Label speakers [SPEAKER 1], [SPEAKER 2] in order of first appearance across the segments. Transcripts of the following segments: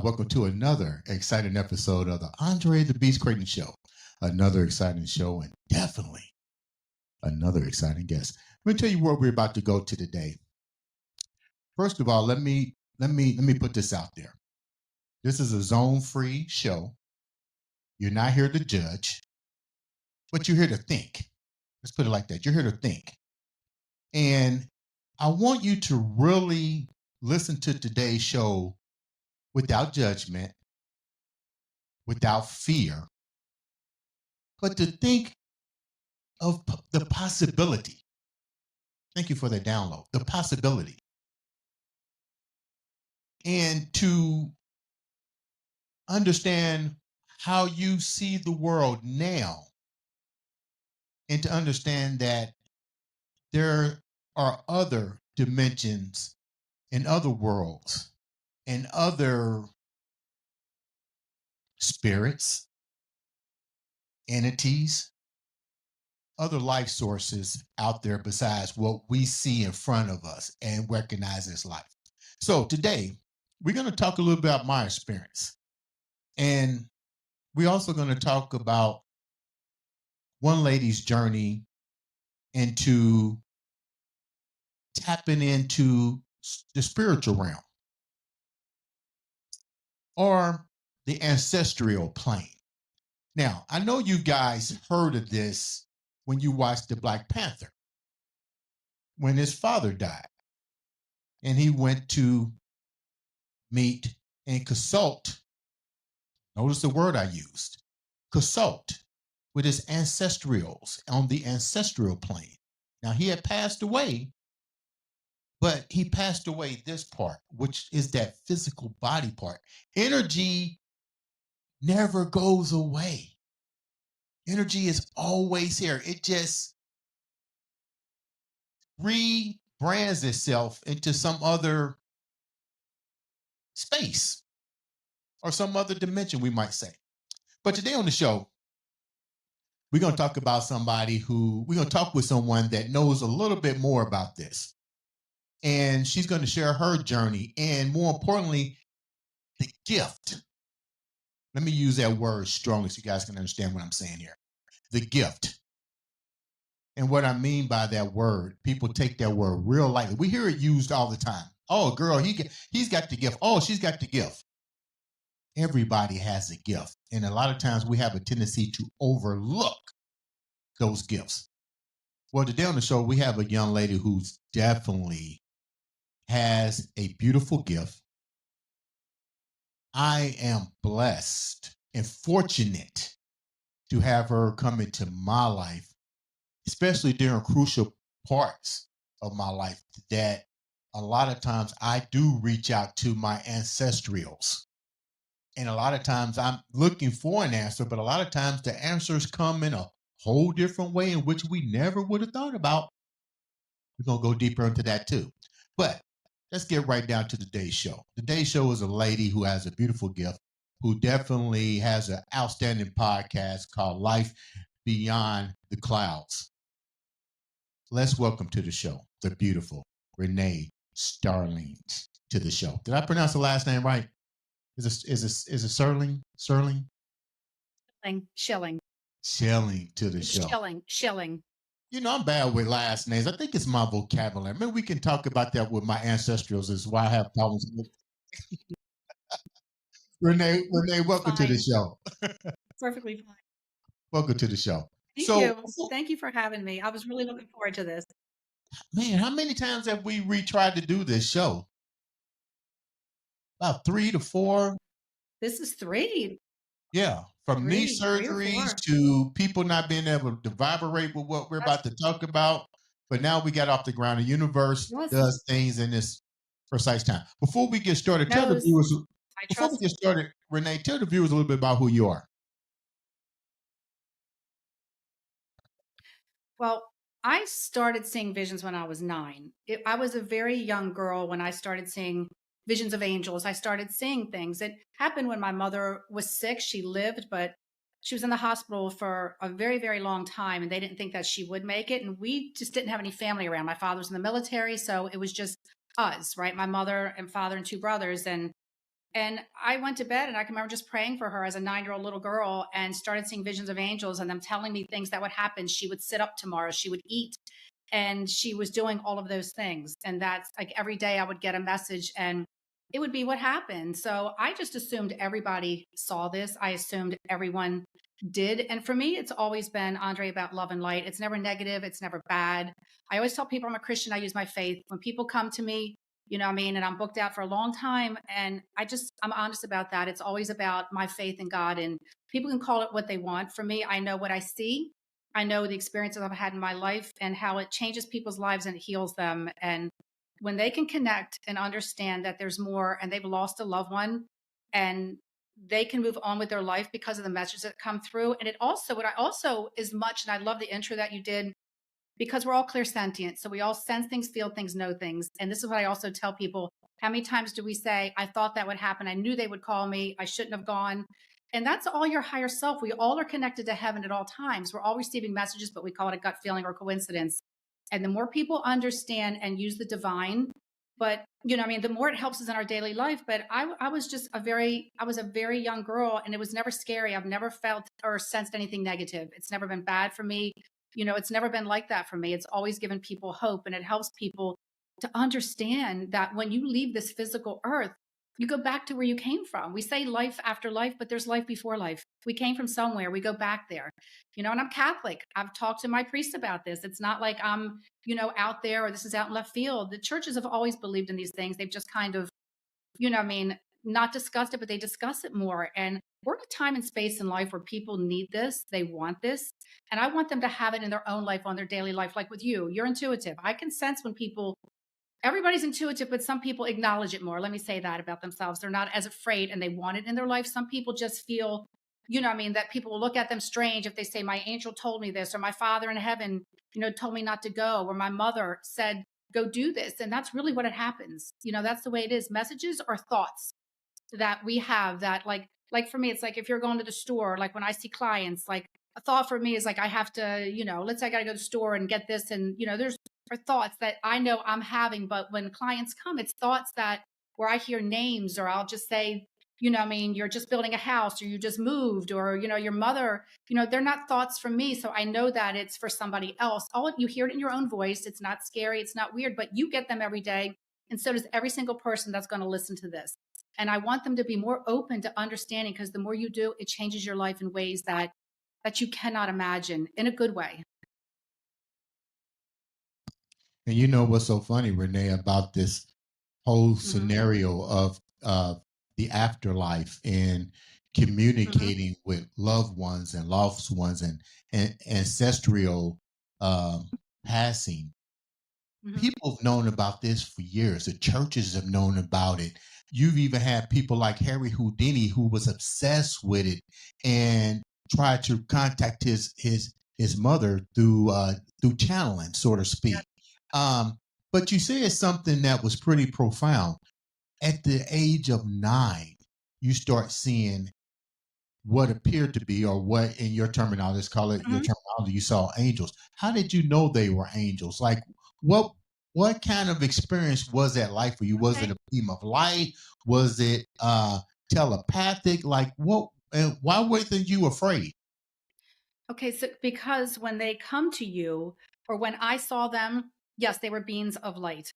[SPEAKER 1] Welcome to another exciting episode of the Andre The Beast Crayton Show. Another exciting show and definitely another exciting guest. Let me tell you where we're about to go to today. First of all, let me put this out there. This is a zone-free show. You're not here to judge, but you're here to think. Let's put it like that. You're here to think. And I want you to really listen to today's show without judgment, without fear, but to think of the possibility. Thank you for that download. The possibility. And to understand how you see the world now, and to understand that there are other dimensions and other worlds and other spirits, entities, other life sources out there besides what we see in front of us and recognize as life. So today, we're going to talk a little bit about my experience. And we're also going to talk about one lady's journey into tapping into the spiritual realm or the ancestral plane. Now, I know you guys heard of this when you watched the Black Panther, when his father died, and he went to meet and consult. Notice the word I used, consult with his ancestrals on the ancestral plane. Now, he had passed away, but he passed away this part, which is that physical body part. Energy never goes away. Energy is always here. It just rebrands itself into some other space or some other dimension, we might say. But today on the show, we're going to talk about we're going to talk with someone that knows a little bit more about this. And she's going to share her journey and, more importantly, the gift. Let me use that word strongly so you guys can understand what I'm saying here. The gift. And what I mean by that word, people take that word real lightly. We hear it used all the time. Oh, girl, he's got the gift. Oh, she's got the gift. Everybody has a gift. And a lot of times we have a tendency to overlook those gifts. Well, today on the show, we have a young lady who's definitely has a beautiful gift. I am blessed and fortunate to have her come into my life, especially during crucial parts of my life that a lot of times I do reach out to my ancestrals. And a lot of times I'm looking for an answer, but a lot of times the answers come in a whole different way in which we never would have thought about. We're going to go deeper into that too. But let's get right down to today's show. Today's show is a lady who has a beautiful gift, who definitely has an outstanding podcast called Life Beyond the Clouds. Let's welcome to the show the beautiful Renee Starling to the show. Did I pronounce the last name right? Is it Sterling? Sterling?
[SPEAKER 2] Schilling.
[SPEAKER 1] Schilling to the show.
[SPEAKER 2] Schilling.
[SPEAKER 1] You know, I'm bad with last names. I think it's my vocabulary. Maybe we can talk about that with my ancestrals, is why I have problems with Renee, welcome to the show.
[SPEAKER 2] Perfectly fine.
[SPEAKER 1] Welcome to the show.
[SPEAKER 2] Thank you. Thank you for having me. I was really looking forward to this.
[SPEAKER 1] Man, how many times have we retried to do this show? About 3 to 4.
[SPEAKER 2] This is 3.
[SPEAKER 1] Yeah. From knee surgeries to people not being able to vibrate with what we're about to talk about. But now we got off the ground. The universe does things in this precise time. Before we get started, tell the viewers, Renee, tell the viewers a little bit about who you are.
[SPEAKER 2] Well, I started seeing visions when I was 9. I was a very young girl when I started seeing visions of angels. I started seeing things. It happened when my mother was sick. She lived, but she was in the hospital for a very, very long time, and they didn't think that she would make it. And we just didn't have any family around. My father was in the military, so it was just us, right? My mother and father and 2 brothers. And And I went to bed and I can remember just praying for her as a 9-year-old little girl and started seeing visions of angels and them telling me things that would happen. She would sit up tomorrow, she would eat, and she was doing all of those things. And that's like every day I would get a message and it would be what happened. So I just assumed everybody saw this. I assumed everyone did. And for me, it's always been, Andre, about love and light. It's never negative, it's never bad. I always tell people I'm a Christian, I use my faith. When people come to me, you know what I mean? And I'm booked out for a long time. And I'm honest about that. It's always about my faith in God. And people can call it what they want. For me, I know what I see. I know the experiences I've had in my life and how it changes people's lives and it heals them. And when they can connect and understand that there's more and they've lost a loved one and they can move on with their life because of the messages that come through. And it also, what I also is much, and I love the intro that you did, because we're all clear sentient. So we all sense things, feel things, know things. And this is what I also tell people. How many times do we say, I thought that would happen. I knew they would call me. I shouldn't have gone. And that's all your higher self. We all are connected to heaven at all times. We're all receiving messages, but we call it a gut feeling or coincidence. And the more people understand and use the divine, but you know, I mean, the more it helps us in our daily life. But I was just I was a very young girl and it was never scary. I've never felt or sensed anything negative. It's never been bad for me. You know, it's never been like that for me. It's always given people hope and it helps people to understand that when you leave this physical earth, you go back to where you came from. We say life after life, but there's life before life. We came from somewhere, we go back there. You know, and I'm Catholic. I've talked to my priest about this. It's not like I'm, you know, out there or this is out in left field. The churches have always believed in these things. They've just kind of, you know, I mean, not discussed it, but they discuss it more. And we're in a time and space in life where people need this, they want this. And I want them to have it in their own life, on their daily life. Like with you, you're intuitive. I can sense when people, everybody's intuitive, but some people acknowledge it more. Let me say that about themselves. They're not as afraid and they want it in their life. Some people just feel, you know, I mean, that people will look at them strange if they say, my angel told me this, or my father in heaven, you know, told me not to go, or my mother said, go do this. And that's really what it happens. You know, that's the way it is. Messages are thoughts that we have that like for me, it's like if you're going to the store, like when I see clients, like a thought for me is like I have to, you know, let's say I gotta go to the store and get this. And, you know, there's are thoughts that I know I'm having, but when clients come, it's thoughts that where I hear names or I'll just say, you know, I mean, you're just building a house or you just moved or, you know, your mother, you know, they're not thoughts from me. So I know that it's for somebody else. All you hear it in your own voice. It's not scary. It's not weird, but you get them every day. And so does every single person that's going to listen to this. And I want them to be more open to understanding because the more you do, it changes your life in ways that you cannot imagine in a good way.
[SPEAKER 1] And you know what's so funny, Renee, about this whole
[SPEAKER 2] Hmm.
[SPEAKER 1] scenario of the afterlife and
[SPEAKER 2] Hmm.
[SPEAKER 1] communicating with loved ones and lost ones and ancestral passing.
[SPEAKER 2] Hmm.
[SPEAKER 1] People have known about this for years. The churches have known about it. You've even had people like Harry Houdini who was obsessed with it and tried to contact his mother through channeling, so to
[SPEAKER 2] Yeah.
[SPEAKER 1] speak. Um, but you said something that was pretty profound. At the age of 9, you start seeing what appeared to be, or what in your terminology, let's call it your
[SPEAKER 2] Hmm.
[SPEAKER 1] terminology, you saw angels. How did you know they were angels? Like what what kind of experience was that like for you? Was it
[SPEAKER 2] Okay.
[SPEAKER 1] a beam of light? Was it telepathic? Like what, and why weren't you afraid?
[SPEAKER 2] Okay, so because when they come to you, or when I saw them, yes, they were beings of light.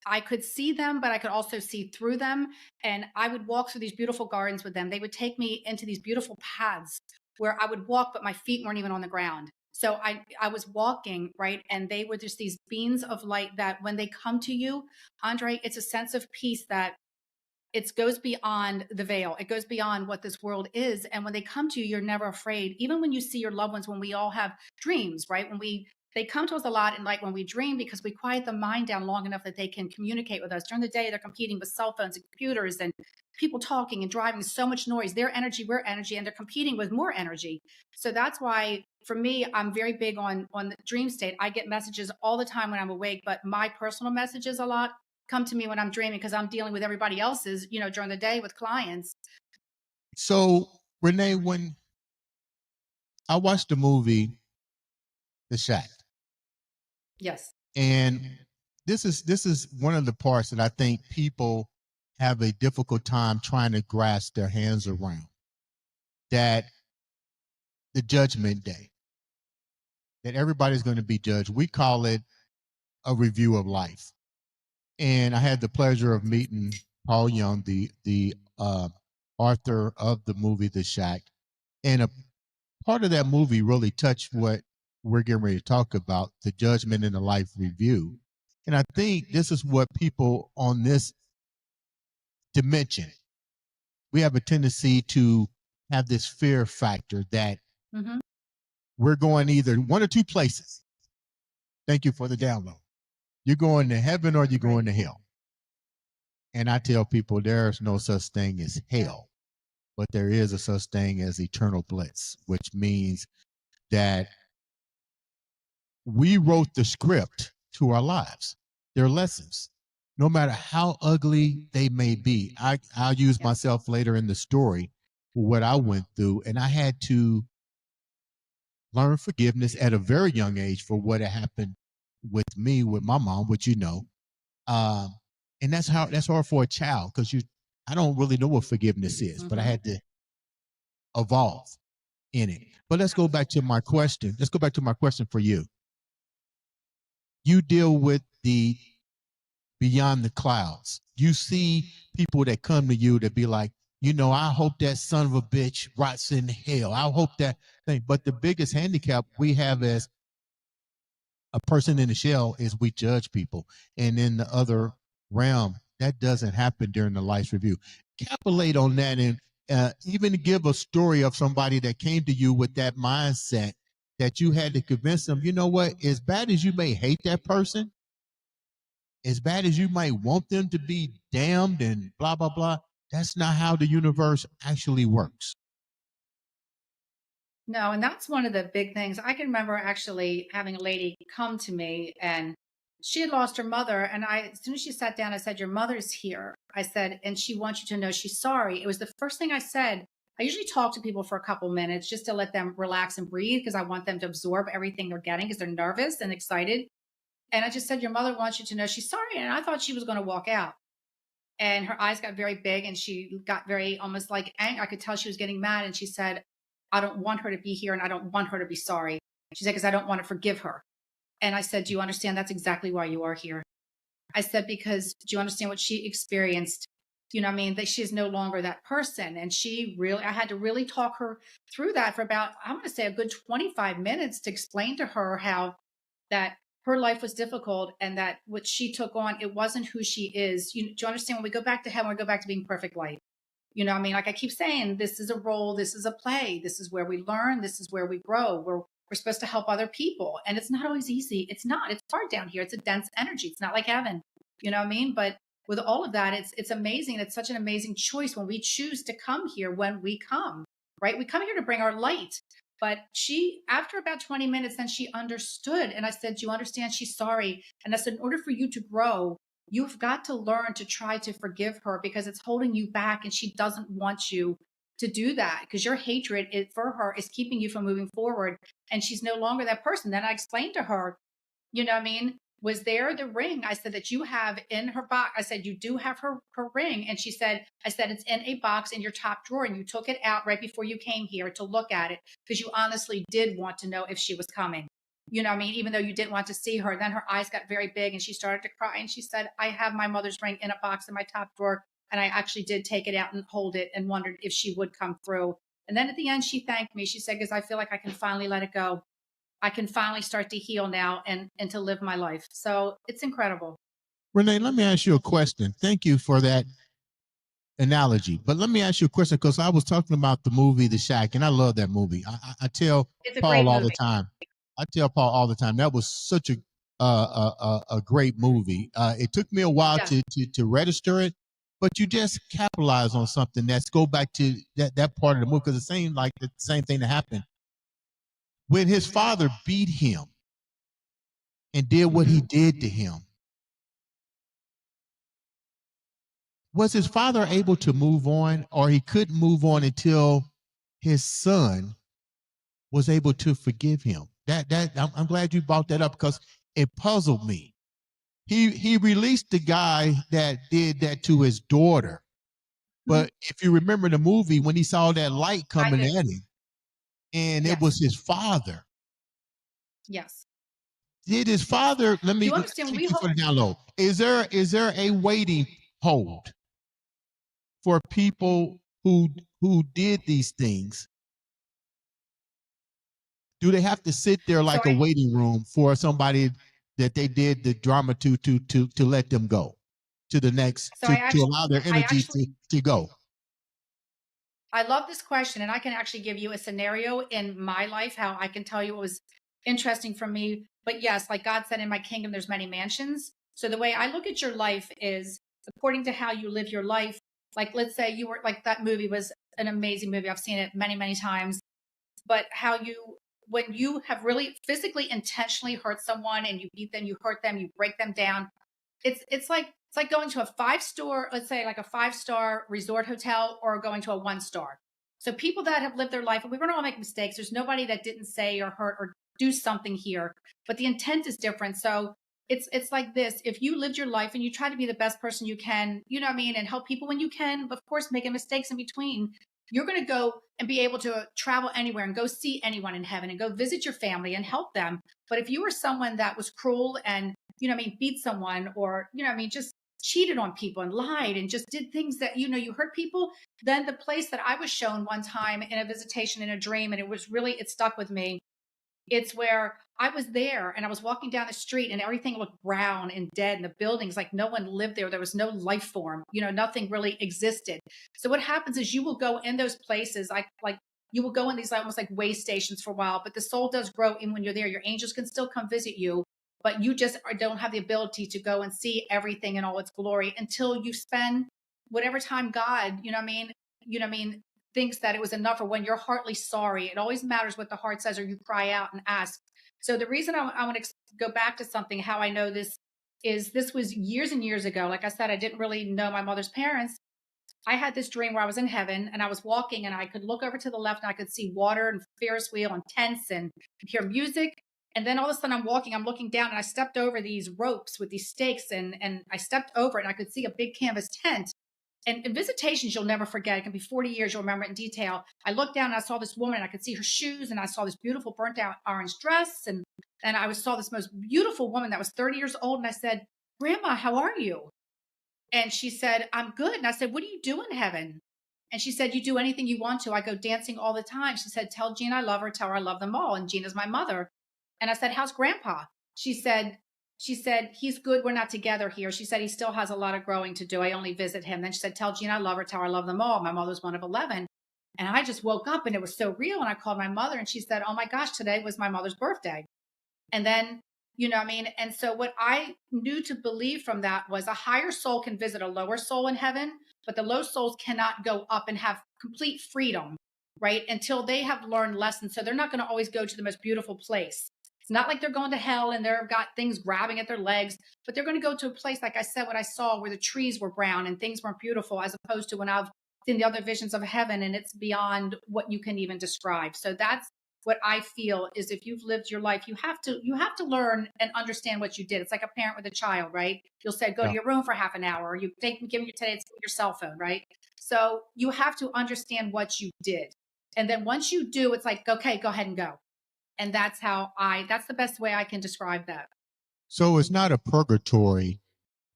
[SPEAKER 2] I could see them, but I could also see through them. And I would walk through these beautiful gardens with them. They would take me into these beautiful paths where I would walk, but my feet weren't even on the ground. So I was walking, right? And they were just these beings of light that when they come to you, Andre, it's a sense of peace that it goes beyond the veil. It goes beyond what this world is. And when they come to you, you're never afraid. Even when you see your loved ones, when we all have dreams, right? They come to us a lot, and like when we dream, because we quiet the mind down long enough that they can communicate with us. During the day, they're competing with cell phones and computers and people talking and driving, so much noise. Their energy, we're energy, and they're competing with more energy. So that's why for me, I'm very big on the dream state. I get messages all the time when I'm awake, but my personal messages a lot come to me when I'm dreaming because I'm dealing with everybody else's, you know, during the day with clients.
[SPEAKER 1] So Renee, when I watched the movie The Shack,
[SPEAKER 2] Yes.
[SPEAKER 1] and this is one of the parts that I think people have a difficult time trying to grasp their hands around, that the judgment day, that everybody's going to be judged. We call it a review of life. And I had the pleasure of meeting Paul Young, the author of the movie The Shack. And a part of that movie really touched what we're getting ready to talk about, the judgment and the life review. And I think this is what people on this dimension, we have a tendency to have this fear factor that we're going either one or two places. Thank you for the download. You're going to heaven or you're going to hell. And I tell people there's no such thing as hell, but there is a such thing as eternal bliss, which means that we wrote the script to our lives. They're lessons, no matter how ugly they may be. I'll use myself later in the story for what I went through, and I had to learn forgiveness at a very young age for what had happened with me, with my mom, which you know. And that's hard for a child, because I don't really know what forgiveness is, but I had to evolve in it. But let's go back to my question. Let's go back to my question for you. You deal with the beyond the clouds. You see people that come to you that be like, I hope that son of a bitch rots in hell. I hope that thing. But the biggest handicap we have as a person in the shell is we judge people. And in the other realm, that doesn't happen during the life review. Capitulate on that, and even give a story of somebody that came to you with that mindset that you had to convince them, you know what, as bad as you may hate that person, as bad as you might want them to be damned and blah, blah, blah, that's not how the universe actually works.
[SPEAKER 2] No, and that's one of the big things. I can remember actually having a lady come to me, and she had lost her mother. And as soon as she sat down, I said, "Your mother's here." I said, "And she wants you to know she's sorry." It was the first thing I said. I usually talk to people for a couple minutes just to let them relax and breathe, because I want them to absorb everything they're getting, because they're nervous and excited. And I just said, "Your mother wants you to know she's sorry." And I thought she was going to walk out. And her eyes got very big, and she got very almost like angry. I could tell she was getting mad. And she said, "I don't want her to be here, and I don't want her to be sorry." She said, "Because I don't want to forgive her." And I said, "Do you understand that's exactly why you are here?" I said, "Because do you understand what she experienced? You know what I mean? That she is no longer that person." And I had to really talk her through that for about, I'm going to say, a good 25 minutes to explain to her how that her life was difficult, and that what she took on, it wasn't who she is. Do you understand? When we go back to heaven, we go back to being perfect light. You know what I mean? Like I keep saying, this is a role, this is a play, this is where we learn, this is where we grow. We're supposed to help other people. And it's not always easy. It's not. It's hard down here. It's a dense energy. It's not like heaven. You know what I mean? But with all of that, it's amazing. It's such an amazing choice when we choose to come here, when we come, right? We come here to bring our light. But after about 20 minutes, then she understood. And I said, "Do you understand? She's sorry." And I said, "In order for you to grow, you've got to learn to try to forgive her, because it's holding you back, and she doesn't want you to do that, because your hatred for her is keeping you from moving forward. And she's no longer that person." Then I explained to her, you know what I mean? Was there the ring I said that you have in her box? I said, "You do have her ring." And I said, "It's in a box in your top drawer, and you took it out right before you came here to look at it, because you honestly did want to know if she was coming." You know what I mean? Even though you didn't want to see her. Then her eyes got very big, and she started to cry. And she said, "I have my mother's ring in a box in my top drawer. And I actually did take it out and hold it, and wondered if she would come through." And then at the end, she thanked me. She said, "Because I feel like I can finally let it go. I can finally start to heal now, and to live my life." So it's incredible.
[SPEAKER 1] Renee, let me ask you a question. Thank you for that analogy. But let me ask you a question, because I was talking about the movie The Shack, and I love that movie. I tell
[SPEAKER 2] It's a
[SPEAKER 1] Paul
[SPEAKER 2] great
[SPEAKER 1] all the
[SPEAKER 2] movie.
[SPEAKER 1] time. That was such a great movie. It took me a while
[SPEAKER 2] Yeah.
[SPEAKER 1] to register it, but you just capitalize on something. That's go back to that part of the movie, because it seemed like the same thing that happened when his father beat him and did what he did to him. Was his father able to move on, or he couldn't move on until his son was able to forgive him? I'm glad you brought that up, because it puzzled me. he released the guy that did that to his daughter. But if you remember the movie, when he saw that light coming at him, and it was his father.
[SPEAKER 2] Yes.
[SPEAKER 1] Did his father? Let me
[SPEAKER 2] You understand?
[SPEAKER 1] take you for the down low. Is there a waiting hold for people who did these things? Do they have to sit there like a waiting room for somebody that they did the drama to let them go to the next to allow their energy to go?
[SPEAKER 2] I love this question, and I can actually give you a scenario in my life how I can tell you what was interesting for me. But yes, like God said, in my kingdom, there's many mansions. So the way I look at your life is according to how you live your life. Like, let's say you were like that movie was an amazing movie. I've seen it many, many times. But how you, when you have really physically intentionally hurt someone and you beat them, you hurt them, you break them down, it's like going to a 5-star, let's say like a 5-star resort hotel, or going to a 1-star. So people that have lived their life, and we're going to all make mistakes. There's nobody that didn't say or hurt or do something here, but the intent is different. So it's like this: if you lived your life and you try to be the best person you can, you know what I mean, and help people when you can, of course, making mistakes in between, you're going to go and be able to travel anywhere and go see anyone in heaven and go visit your family and help them. But if you were someone that was cruel and, you know what I mean, beat someone, or, you know what I mean, just cheated on people and lied and just did things that, you know, you hurt people, then the place that I was shown one time in a visitation in a dream, and it stuck with me. It's where I was there and I was walking down the street and everything looked brown and dead, and the buildings, like no one lived there. There was no life form, you know, nothing really existed. So what happens is you will go in those places, like you will go in these almost like way stations for a while, but the soul does grow. And when you're there, your angels can still come visit you, but you just don't have the ability to go and see everything in all its glory until you spend whatever time God, you know what I mean, thinks that it was enough, or when you're heartily sorry. It always matters what the heart says, or you cry out and ask. So the reason I want to go back to something, how I know this is, this was years and years ago. Like I said, I didn't really know my mother's parents. I had this dream where I was in heaven and I was walking and I could look over to the left and I could see water and Ferris wheel and tents and hear music. And then all of a sudden I'm walking, I'm looking down, and I stepped over these ropes with these stakes, and I stepped over it and I could see a big canvas tent. And in visitations, you'll never forget. It can be 40 years, you'll remember it in detail. I looked down and I saw this woman and I could see her shoes, and I saw this beautiful burnt out orange dress. And I saw this most beautiful woman that was 30 years old. And I said, "Grandma, how are you?" And she said, "I'm good." And I said, "What do you do in heaven?" And she said, "You do anything you want to. I go dancing all the time." She said, "Tell Gina I love her. Tell her I love them all. And Gina's my mother." And I said, "How's Grandpa?" She said, "He's good. We're not together here." She said, "He still has a lot of growing to do. I only visit him." Then she said, "Tell Gina I love her. Tell her I love them all. My mother's one of 11." And I just woke up and it was so real. And I called my mother and she said, "Oh my gosh, today was my mother's birthday." And then, you know what I mean? And so what I knew to believe from that was a higher soul can visit a lower soul in heaven, but the low souls cannot go up and have complete freedom, right? Until they have learned lessons. So they're not going to always go to the most beautiful place. It's not like they're going to hell and they've got things grabbing at their legs, but they're going to go to a place, like I said, what I saw, where the trees were brown and things weren't beautiful, as opposed to when I've seen the other visions of heaven and it's beyond what you can even describe. So that's what I feel is, if you've lived your life, you have to learn and understand what you did. It's like a parent with a child, right? You'll say, "Go to your room for half an hour," or you give them your cell phone, right? So you have to understand what you did. And then once you do, it's like, okay, go ahead and go. And that's that's the best way I can describe that.
[SPEAKER 1] So it's not a purgatory,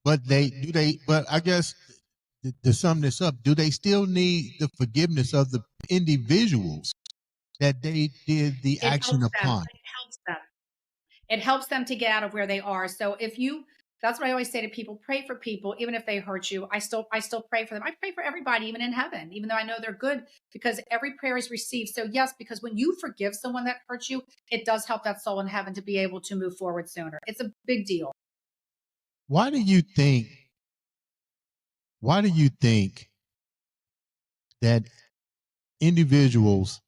[SPEAKER 1] but but I guess to sum this up, do they still need the forgiveness of the individuals that they did the action upon?
[SPEAKER 2] It helps them. It helps them to get out of where they are. So that's what I always say to people: pray for people, even if they hurt you. I still pray for them. I pray for everybody, even in heaven, even though I know they're good, because every prayer is received. So yes, because when you forgive someone that hurt you, it does help that soul in heaven to be able to move forward sooner. It's a big deal.
[SPEAKER 1] Why do you think that individuals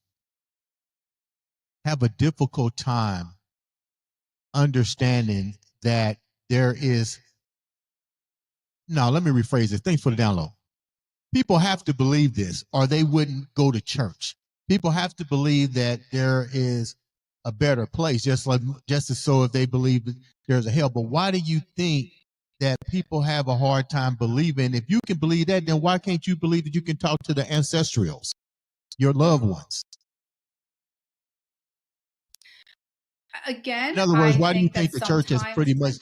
[SPEAKER 1] have a difficult time understanding that there is, no, let me rephrase this. Thanks for the download. People have to believe this or they wouldn't go to church. People have to believe that there is a better place, just as so if they believe there's a hell. But why do you think that people have a hard time believing. If you can believe that, then why can't you believe that you can talk to the ancestrals, your loved ones?
[SPEAKER 2] Again,
[SPEAKER 1] In other words,
[SPEAKER 2] I
[SPEAKER 1] why do you
[SPEAKER 2] think that
[SPEAKER 1] think the church has
[SPEAKER 2] sometimes
[SPEAKER 1] pretty much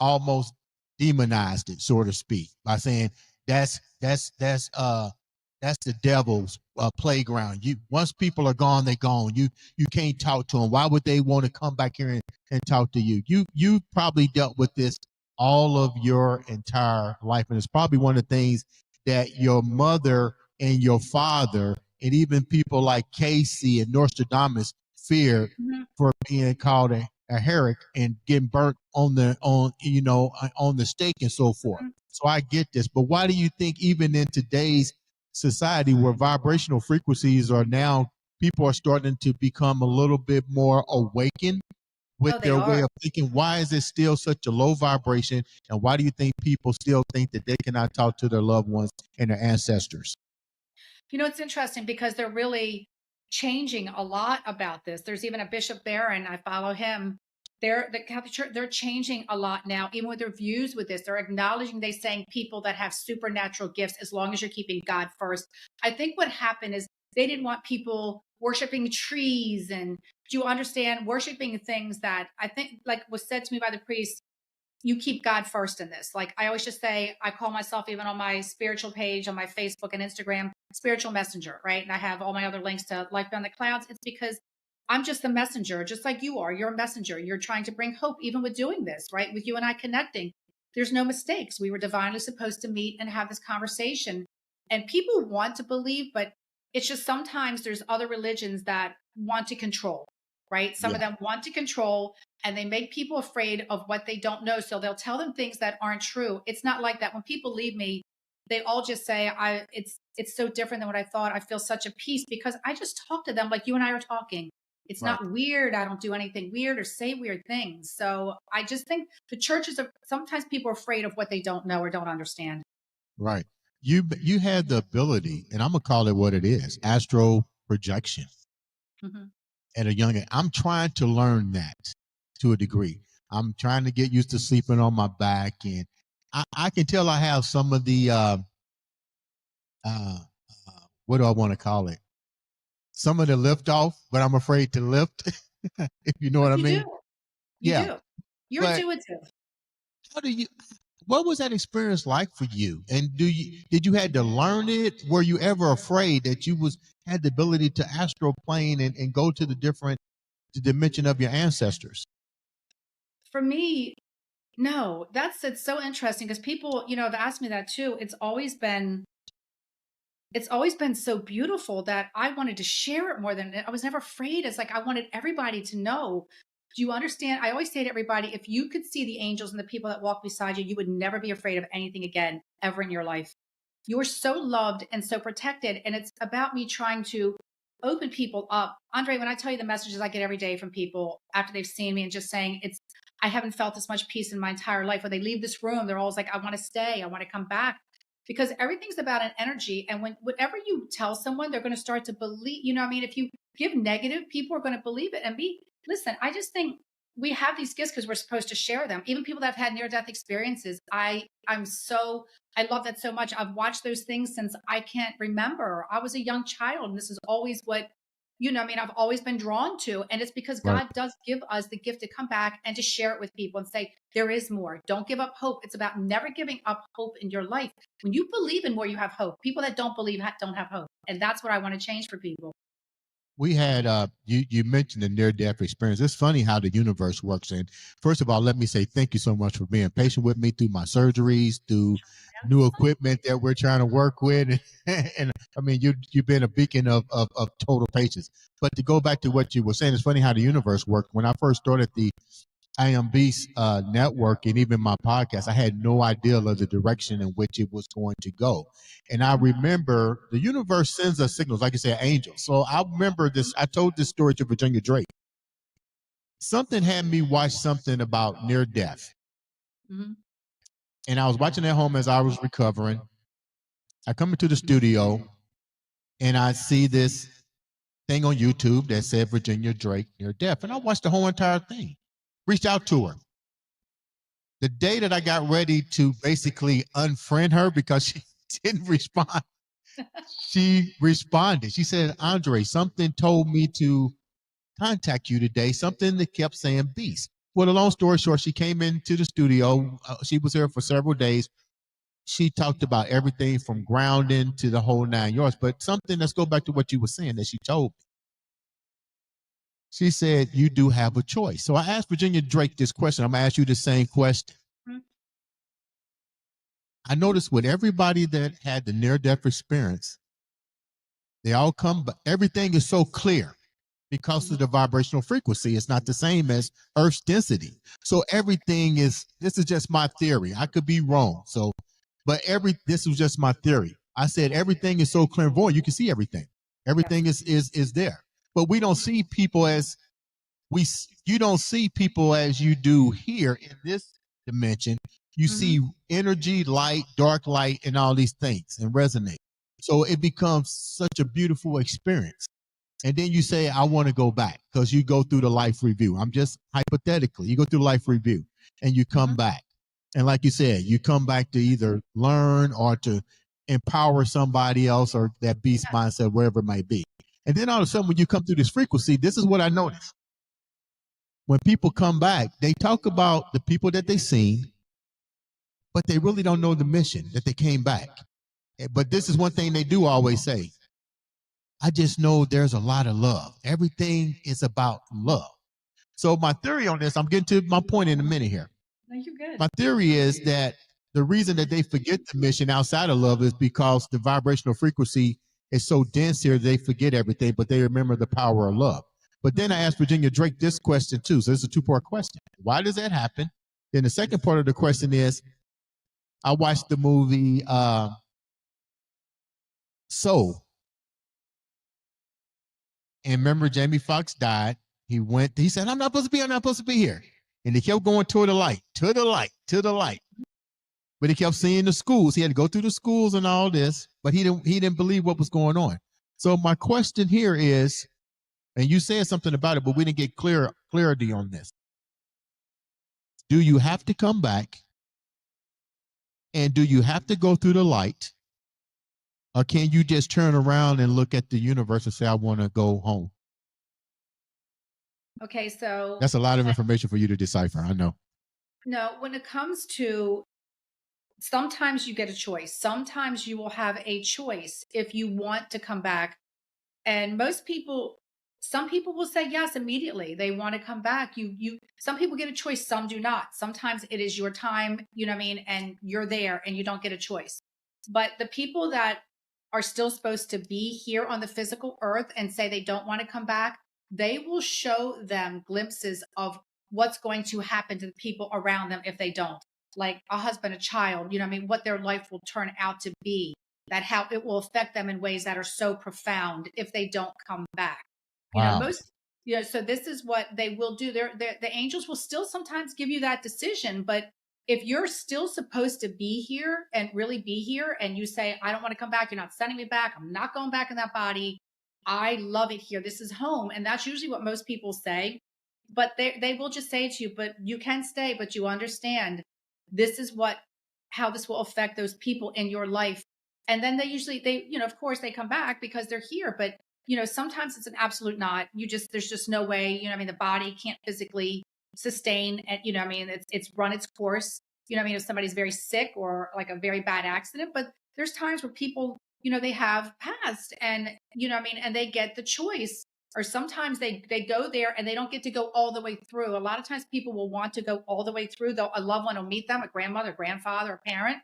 [SPEAKER 1] almost demonized it, so to speak, by saying that's the devil's playground. You once people are gone, they're gone. You can't talk to them. Why would they want to come back here and talk to you? You probably dealt with this all of your entire life, and it's probably one of the things that your mother and your father and even people like Casey and Nostradamus feared
[SPEAKER 2] Mhm.
[SPEAKER 1] for being called a heretic and getting burnt on the stake and so forth.
[SPEAKER 2] Mhm.
[SPEAKER 1] So I get this, but why do you think even in today's society where vibrational frequencies are now, people are starting to become a little bit more awakened with
[SPEAKER 2] Oh, they
[SPEAKER 1] their way
[SPEAKER 2] are.
[SPEAKER 1] of thinking? Why is it still such a low vibration? And why do you think people still think that they cannot talk to their loved ones and their ancestors?
[SPEAKER 2] It's interesting because they're really changing a lot about this. There's even a Bishop Barron, I follow him. The Catholic Church, they're changing a lot now, even with their views with this. They're acknowledging, they saying people that have supernatural gifts, as long as you're keeping God first. I think what happened is they didn't want people worshiping trees and, do you understand, worshiping things that I think, like was said to me by the priest, you keep God first in this. Like I always just say, I call myself, even on my spiritual page on my Facebook and Instagram, spiritual messenger, right? And I have all my other links to Life Beyond the Clouds. It's because I'm just the messenger, just like you are. You're a messenger. You're trying to bring hope, even with doing this, right? With you and I connecting. There's no mistakes. We were divinely supposed to meet and have this conversation. And people want to believe, but it's just sometimes there's other religions that want to control, right? Some
[SPEAKER 1] Yeah,
[SPEAKER 2] of them want to control and they make people afraid of what they don't know. So they'll tell them things that aren't true. It's not like that. When people leave me, they all just say, it's so different than what I thought. I feel such a peace because I just talk to them like you and I are talking. It's
[SPEAKER 1] right,
[SPEAKER 2] not weird. I don't do anything weird or say weird things. So I just think the churches are, sometimes people are afraid of what they don't know or don't understand.
[SPEAKER 1] right. You had the ability, and I'm gonna call it what it is: astral projection
[SPEAKER 2] Mhm.
[SPEAKER 1] at a young age. I'm trying to learn that to a degree. I'm trying to get used to sleeping on my back, and I can tell I have some of the uh, what do I want to call it? Some of the lift off, but I'm afraid to lift. If you know
[SPEAKER 2] Oh,
[SPEAKER 1] what I
[SPEAKER 2] you do.
[SPEAKER 1] mean?
[SPEAKER 2] You
[SPEAKER 1] Yeah.
[SPEAKER 2] do. You're
[SPEAKER 1] But
[SPEAKER 2] intuitive.
[SPEAKER 1] how do you? What was that experience like for you? And did you had to learn it? Were you ever afraid that you was had the ability to astral plane and go to the dimension of your ancestors?
[SPEAKER 2] For me, no, it's so interesting because people, have asked me that too. It's always been so beautiful that I wanted to share it more than I was never afraid. It's like I wanted everybody to know. Do you understand? I always say to everybody, if you could see the angels and the people that walk beside you, you would never be afraid of anything again, ever in your life. You're so loved and so protected. And it's about me trying to open people up. Andre, when I tell you the messages I get every day from people after they've seen me and just saying I haven't felt this much peace in my entire life. When they leave this room, they're always like, I want to stay. I want to come back because everything's about an energy. And when whatever you tell someone, they're going to start to believe. I mean, if you give negative, people are going to believe it. And listen, I just think we have these gifts because we're supposed to share them. Even people that have had near death experiences, I love that so much. I've watched those things since I can't remember. I was a young child, and this is always what I mean, I've always been drawn to. And it's because
[SPEAKER 1] Right.
[SPEAKER 2] God does give us the gift to come back and to share it with people and say, there is more. Don't give up hope. It's about never giving up hope in your life. When you believe in more, you have hope. People that don't believe don't have hope. And that's what I want to change for people.
[SPEAKER 1] We had you mentioned the near death experience. It's funny how the universe works. And first of all, let me say thank you so much for being patient with me through my surgeries, through new equipment that we're trying to work with. And I mean, you've been a beacon of total patience. But to go back to what you were saying, it's funny how the universe worked. When I first started the I Am Beast network and even my podcast, I had no idea of the direction in which it was going to go. And I remember the universe sends us signals, like you say, angels. So I remember this. I told this story to Virginia Drake. Something had me watch something about near death.
[SPEAKER 2] Mhm.
[SPEAKER 1] And I was watching at home as I was recovering. I come into the studio and I see this thing on YouTube that said Virginia Drake near death. And I watched the whole entire thing. Reached out to her. The day that I got ready to basically unfriend her because she didn't respond, she responded. She said, Andre, something told me to contact you today, something that kept saying beast. Well, the long story short, she came into the studio. She was here for several days. She talked about everything from grounding to the whole 9 yards. But something, let's go back to what you were saying that she told me. She said, you do have a choice. So I asked Virginia Drake this question. I'm going to ask you the same question.
[SPEAKER 2] Mhm.
[SPEAKER 1] I noticed with everybody that had the near-death experience, they all come, but everything is so clear because of the vibrational frequency. It's not the same as Earth's density. So everything is, this is just my theory. I could be wrong. So, but this was just my theory. I said everything is so clairvoyant, you can see everything. Everything is there. But we don't see people as you don't see people as you do here in this dimension. You see energy, light, dark light, and all these things and resonate. So it becomes such a beautiful experience. And then you say, I want to go back because you go through the life review. I'm just hypothetically, you go through life review and you come back. And like you said, you come back to either learn or to empower somebody else or that beast mindset, wherever it might be. And then all of a sudden, when you come through this frequency, this is what I noticed. When people come back, they talk about the people that they seen, but they really don't know the mission that they came back. But this is one thing they do always say. I just know there's a lot of love. Everything is about love. So my theory on this, I'm getting to my point in a minute here.
[SPEAKER 2] No, you're good.
[SPEAKER 1] My theory is that the reason that they forget the mission outside of love is because the vibrational frequency is so dense here, they forget everything, but they remember the power of love. But then I asked Virginia Drake this question too. So it's a two-part question. Why does that happen? Then the second part of the question is, I watched the movie Soul. And remember, Jamie Foxx died. He said, I'm not supposed to be here. And he kept going toward the light, to the light, to the light. But he kept seeing the schools. He had to go through the schools and all this, but he didn't believe what was going on. So my question here is, and you said something about it, but we didn't get clarity on this. Do you have to come back? And do you have to go through the light? Or can you just turn around and look at the universe and say, I want to go home?
[SPEAKER 2] Okay, so
[SPEAKER 1] that's a lot of information for you to decipher. I know.
[SPEAKER 2] No, when it comes to sometimes you get a choice. Sometimes you will have a choice if you want to come back. And some people will say yes immediately. They want to come back. Some people get a choice, some do not. Sometimes it is your time, you know what I mean? And you're there and you don't get a choice. But the people that are still supposed to be here on the physical earth and say they don't want to come back, they will show them glimpses of what's going to happen to the people around them if they don't. Like a husband, a child, you know what I mean? What their life will turn out to be, that how it will affect them in ways that are so profound if they don't come back.
[SPEAKER 1] Wow.
[SPEAKER 2] So this is what they will do. The angels will still sometimes give you that decision, but if you're still supposed to be here and really be here and you say, I don't want to come back, you're not sending me back, I'm not going back in that body, I love it here, this is home. And that's usually what most people say. But they will just say to you, but you can stay, but you understand this is how this will affect those people in your life. And then of course they come back because they're here. But, sometimes it's an absolute not. There's just no way, the body can't physically sustain and, it's run its course. If somebody's very sick or like a very bad accident, but there's times where people, they have passed and, and they get the choice. Or sometimes they go there and they don't get to go all the way through. A lot of times people will want to go all the way through. A loved one will meet them, a grandmother, grandfather, a parent,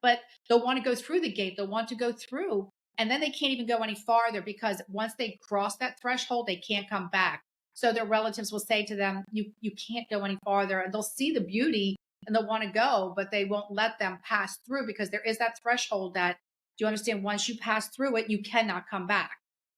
[SPEAKER 2] but they'll want to go through the gate. They'll want to go through. And then they can't even go any farther because once they cross that threshold, they can't come back. So their relatives will say to them, you can't go any farther. And they'll see the beauty and they'll want to go, but they won't let them pass through because there is that threshold that, do you understand? Once you pass through it, you cannot come back.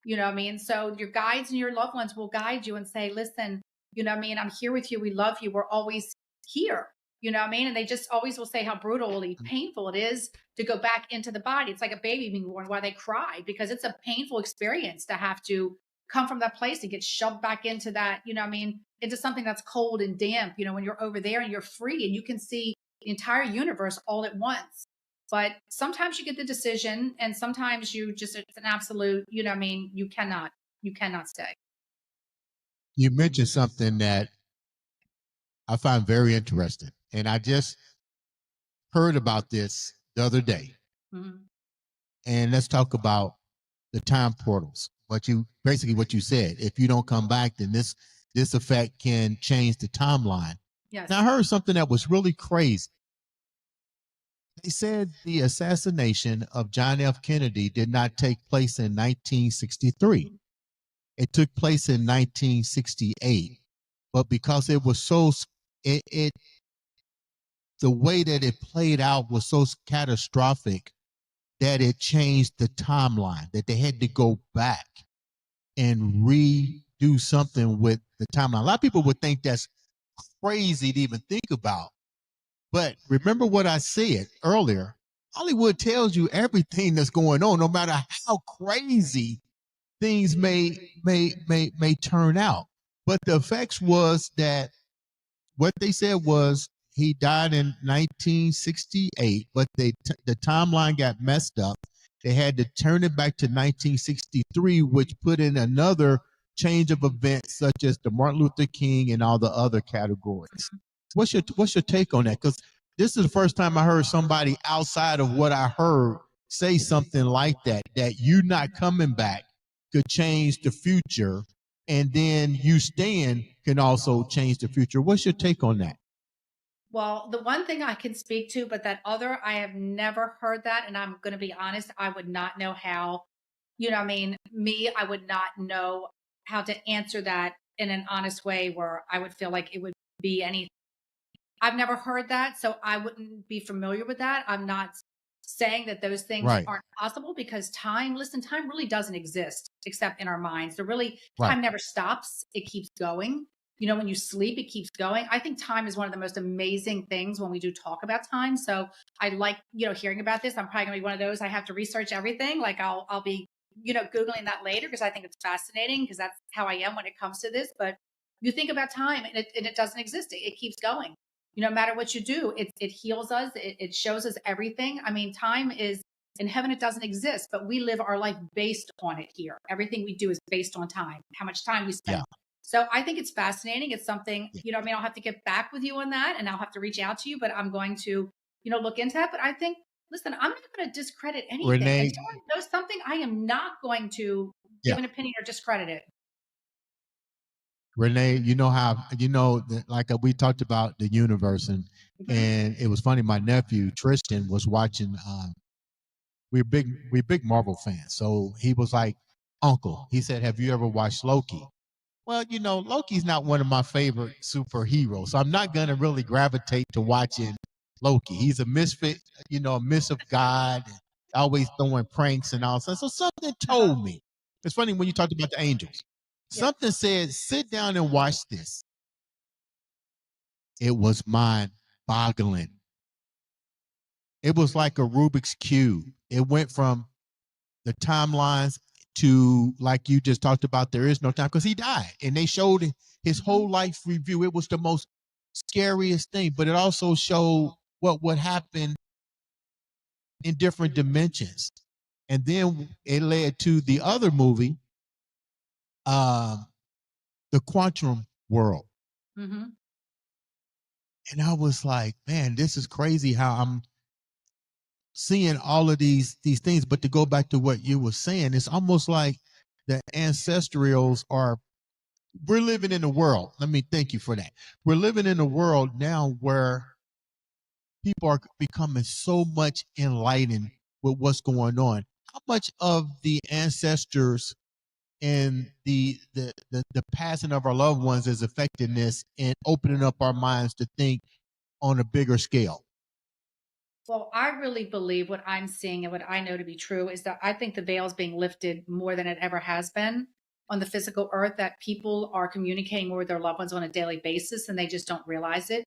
[SPEAKER 2] You know what I mean? So your guides and your loved ones will guide you and say, listen, you know what I mean? I'm here with you. We love you. We're always here. You know what I mean? And they just always will say how brutally painful it is to go back into the body. It's like a baby being born, why they cry, because it's a painful experience to have to come from that place and get shoved back into that, you know what I mean? into something that's cold and damp, when you're over there and you're free and you can see the entire universe all at once. But sometimes you get the decision and sometimes you just, it's an absolute, what I mean, you cannot stay.
[SPEAKER 1] You mentioned something that I find very interesting. And I just heard about this the other day.
[SPEAKER 2] Mhm.
[SPEAKER 1] And let's talk about the time portals. What you said, if you don't come back, then this effect can change the timeline. Now I
[SPEAKER 2] Yes.
[SPEAKER 1] heard something that was really crazy. They said the assassination of John F. Kennedy did not take place in 1963. It took place in 1968. But because it was it the way that it played out was so catastrophic that it changed the timeline, that they had to go back and redo something with the timeline. A lot of people would think that's crazy to even think about. But remember what I said earlier. Hollywood tells you everything that's going on, no matter how crazy things may turn out. But the effects was that what they said was he died in 1968, but the timeline got messed up. They had to turn it back to 1963, which put in another change of events, such as the Martin Luther King and all the other categories. What's your take on that? Because this is the first time I heard somebody outside of what I heard say something like that. That you not coming back could change the future, and then you staying can also change the future. What's your take on that?
[SPEAKER 2] Well, the one thing I can speak to, but that other, I have never heard that. And I'm going to be honest, I would not know how, what I mean, I would not know how to answer that in an honest way where I would feel like it would be any. I've never heard that. So I wouldn't be familiar with that. I'm not saying that those things
[SPEAKER 1] Right,
[SPEAKER 2] aren't possible because time really doesn't exist except in our minds.
[SPEAKER 1] right.
[SPEAKER 2] Time never stops. It keeps going. When you sleep, it keeps going. I think time is one of the most amazing things when we do talk about time. So I like, hearing about this. I'm probably gonna be one of those. I have to research everything. Like I'll be, Googling that later because I think it's fascinating because that's how I am when it comes to this. But you think about time and it doesn't exist. It keeps going. No matter what you do, it heals us. It shows us everything. I mean, time is in heaven, it doesn't exist, but we live our life based on it here. Everything we do is based on time, how much time we spend.
[SPEAKER 1] Yeah,
[SPEAKER 2] So I think it's fascinating. It's something,
[SPEAKER 1] yeah.
[SPEAKER 2] I mean, I'll have to get back with you on that and I'll have to reach out to you, but I'm going to, look into that. But I think, listen, I'm not going to discredit anything. If
[SPEAKER 1] Renee,
[SPEAKER 2] someone knows something, I am not going to give
[SPEAKER 1] yeah.
[SPEAKER 2] an opinion or discredit it.
[SPEAKER 1] Renee, you know how like we talked about the universe, and
[SPEAKER 2] Mhm.
[SPEAKER 1] and it was funny. My nephew Tristan was watching. We're big Marvel fans, so he was like, "Uncle," he said, "Have you ever watched Loki?" Well, Loki's not one of my favorite superheroes, so I'm not gonna really gravitate to watching Loki. He's a misfit, a miss of God, always throwing pranks and all that. So something
[SPEAKER 2] Uh-huh.
[SPEAKER 1] told me. It's funny when you talked about the angels.
[SPEAKER 2] Yeah.
[SPEAKER 1] Something said, "Sit down and watch this." It was mind boggling. It was like a Rubik's cube. It went from the timelines to, like you just talked about, there is no time, because he died and they showed his
[SPEAKER 2] Mhm.
[SPEAKER 1] whole life review. It was the most scariest thing, but it also showed what would happen in different dimensions. And then it led to the other movie, um, the quantum world.
[SPEAKER 2] Mhm.
[SPEAKER 1] And I was like, man, this is crazy how I'm seeing all of these things. But to go back to what you were saying, it's almost like the ancestrals are, we're living in a world. Let me thank you for that. We're living in a world now where people are becoming so much enlightened with what's going on. How much of the ancestors and the passing of our loved ones is affecting this and opening up our minds to think on a bigger scale?
[SPEAKER 2] Well, I really believe what I'm seeing and what I know to be true is that I think the veil is being lifted more than it ever has been on the physical earth, that people are communicating more with their loved ones on a daily basis and they just don't realize it,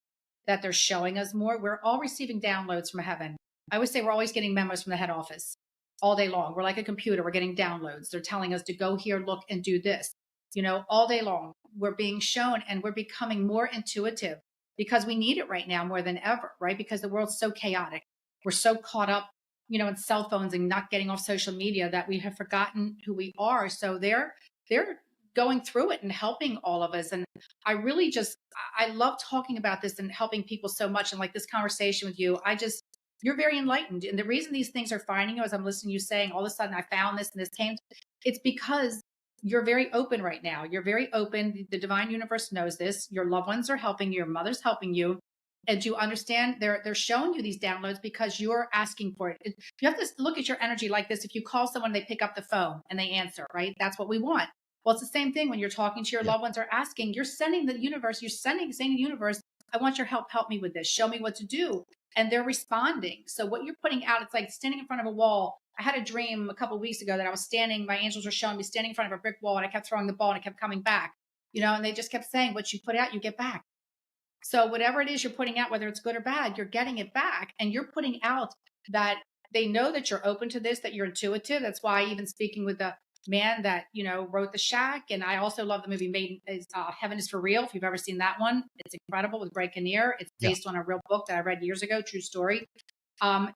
[SPEAKER 2] that they're showing us more. We're all receiving downloads from heaven. I always say we're always getting memos from the head office all day long. We're like a computer, we're getting downloads. They're telling us to go here, look, and do this, all day long. we're being shown, and we're becoming more intuitive because we need it right now more than ever, right? Because the world's so chaotic. We're so caught up, in cell phones and not getting off social media that we have forgotten who we are. So they're going through it and helping all of us. And I really just I love talking about this and helping people so much. And like this conversation with you, you're very enlightened. And the reason these things are finding you, as I'm listening to you saying, all of a sudden I found this and this came, it's because you're very open right now. You're very open. The divine universe knows this. Your loved ones are helping you. Your mother's helping you. And you understand they're showing you these downloads because you're asking for it. You have to look at your energy like this. If you call someone, they pick up the phone and they answer, right? That's what we want. Well, it's the same thing when you're talking to your
[SPEAKER 1] Yeah.
[SPEAKER 2] loved ones or asking, you're sending the universe, saying to the universe, I want your help. Help me with this. Show me what to do. And they're responding. So what you're putting out, it's like standing in front of a wall. I had a dream a couple of weeks ago that I was standing, my angels were showing me standing in front of a brick wall, and I kept throwing the ball and it kept coming back, and they just kept saying, what you put out, you get back. So whatever it is you're putting out, whether it's good or bad, you're getting it back. And you're putting out that they know that you're open to this, that you're intuitive. That's why even speaking with the man that, wrote The Shack. And I also love the movie Heaven is for Real. If you've ever seen that one, it's incredible with Greg Kinnear. It's
[SPEAKER 1] Yeah.
[SPEAKER 2] based on a real book that I read years ago, true story.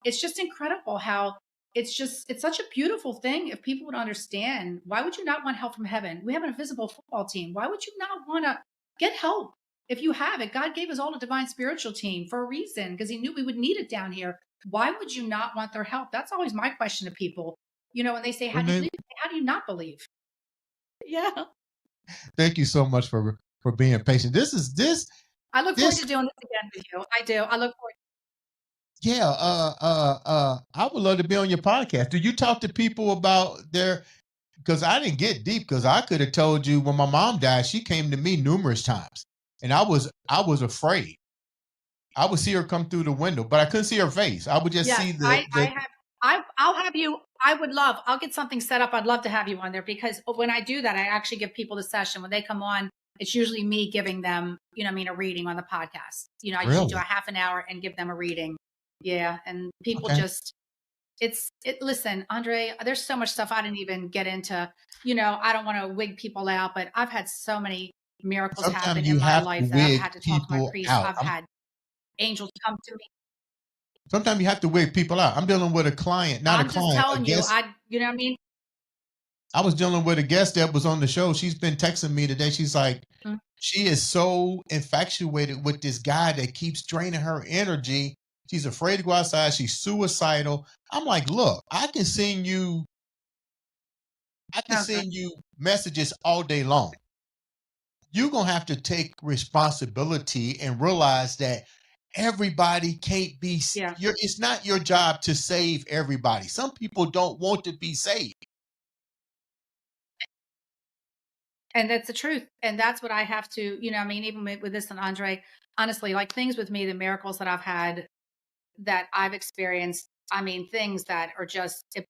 [SPEAKER 2] It's just incredible how it's such a beautiful thing. If people would understand, why would you not want help from heaven? We have an invisible football team. Why would you not want to get help? If you have it, God gave us all a divine spiritual team for a reason, because he knew we would need it down here. Why would you not want their help? That's always my question to people. When they say, how do you
[SPEAKER 1] Renee,
[SPEAKER 2] believe? How do you not believe? Yeah.
[SPEAKER 1] thank you so much for being patient.
[SPEAKER 2] I look forward
[SPEAKER 1] This
[SPEAKER 2] to doing this again with you. I do. I look forward.
[SPEAKER 1] yeah, I would love to be on your podcast. Do you talk to people about their, because I didn't get deep, because I could have told you when my mom died, she came to me numerous times and I was afraid. I would see her come through the window, but I couldn't see her face. I would just
[SPEAKER 2] Yes,
[SPEAKER 1] see
[SPEAKER 2] I have. I'll have you. I would love. I'll get something set up. I'd love to have you on there, because when I do that, I actually give people the session when they come on. It's usually me giving them, a reading on the podcast. I usually do a
[SPEAKER 1] really.
[SPEAKER 2] half an hour and give them a reading. Yeah, and people
[SPEAKER 1] Okay.
[SPEAKER 2] just listen, Andre, there's so much stuff I didn't even get into. I don't want to wig people out, but I've had so many miracles happen
[SPEAKER 1] Sometimes
[SPEAKER 2] in
[SPEAKER 1] you
[SPEAKER 2] my
[SPEAKER 1] have to
[SPEAKER 2] life that I've
[SPEAKER 1] wig
[SPEAKER 2] had to talk to my
[SPEAKER 1] people
[SPEAKER 2] priest.
[SPEAKER 1] out.
[SPEAKER 2] I've had angels come to me.
[SPEAKER 1] Sometimes you have to wig people out. I'm dealing with a client, not a
[SPEAKER 2] I'm just
[SPEAKER 1] client, a
[SPEAKER 2] telling you,
[SPEAKER 1] guest.
[SPEAKER 2] you know what I mean?
[SPEAKER 1] I was dealing with a guest that was on the show. She's been texting me today. She's like,
[SPEAKER 2] Mm.
[SPEAKER 1] she is so infatuated with this guy that keeps draining her energy. She's afraid to go outside. She's suicidal. I'm like, look, I can
[SPEAKER 2] Okay.
[SPEAKER 1] send you messages all day long. You're going to have to take responsibility and realize that everybody can't be,
[SPEAKER 2] Yeah.
[SPEAKER 1] it's not your job to save everybody. Some people don't want to be saved.
[SPEAKER 2] And that's the truth. And that's what I have to, I mean, even with this and Andre, honestly, like things with me, the miracles that I've had, that I've experienced, I mean, things that are just, it